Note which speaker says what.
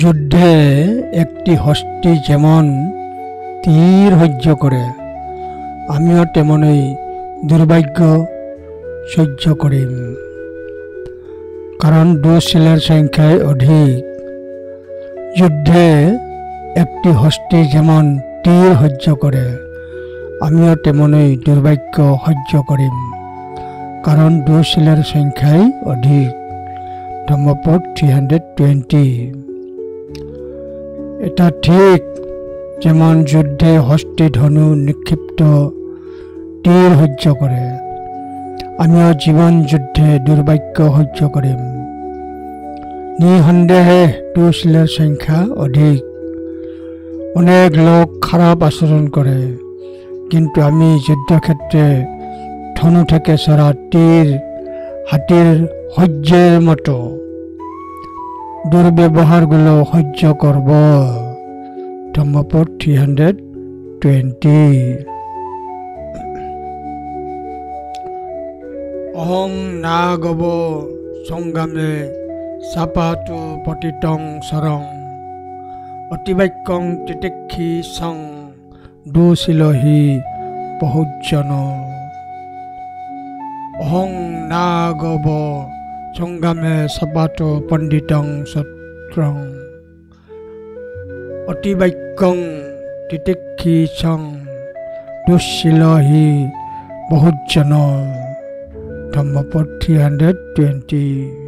Speaker 1: যুদ্ধে একটি হস্তি যেমন তীর সহ্য করে, আমিও তেমনই দুর্ভাগ্য সহ্য করিম। কারণ দুঃশীলের সংখ্যায় অধিক। যুদ্ধে একটি হস্তি যেমন তীর সহ্য করে, আমিও তেমনই দুর্ভাগ্য সহ্য করিম। কারণ দুঃশীলের সংখ্যায় অধিক। ধম্মপদ 320। এটা ঠিক যেমন যুদ্ধে হস্তি ধনু নিক্ষিপ্ত তীর সহ্য করে, আমিও জীবন যুদ্ধে দুর্ভাগ্য সহ্য করিম। নিঃসন্দেহে দুঃশীলের সংখ্যা অধিক। অনেক লোক খারাপ আচরণ করে, কিন্তু আমি যুদ্ধক্ষেত্রে ধনু থেকে সরা তীর হাতির সহ্যের মতো দুর্ব্যবহারগুলো সহ্য করব। ধম্মপদ 320। অহং নাগব সংগ্রামে সাপাতু পতিতং সরং অতিবাক্যং তিতিক্ষি সং দুঃশীলহি বহুজন। অহং নাগব সংগ্রামে সাপাতু পণ্ডিতং সত্রং অতিবাক্যং তিতিক্ষি সং দুঃশীলহি বহুজন। ধম্মপদ 320।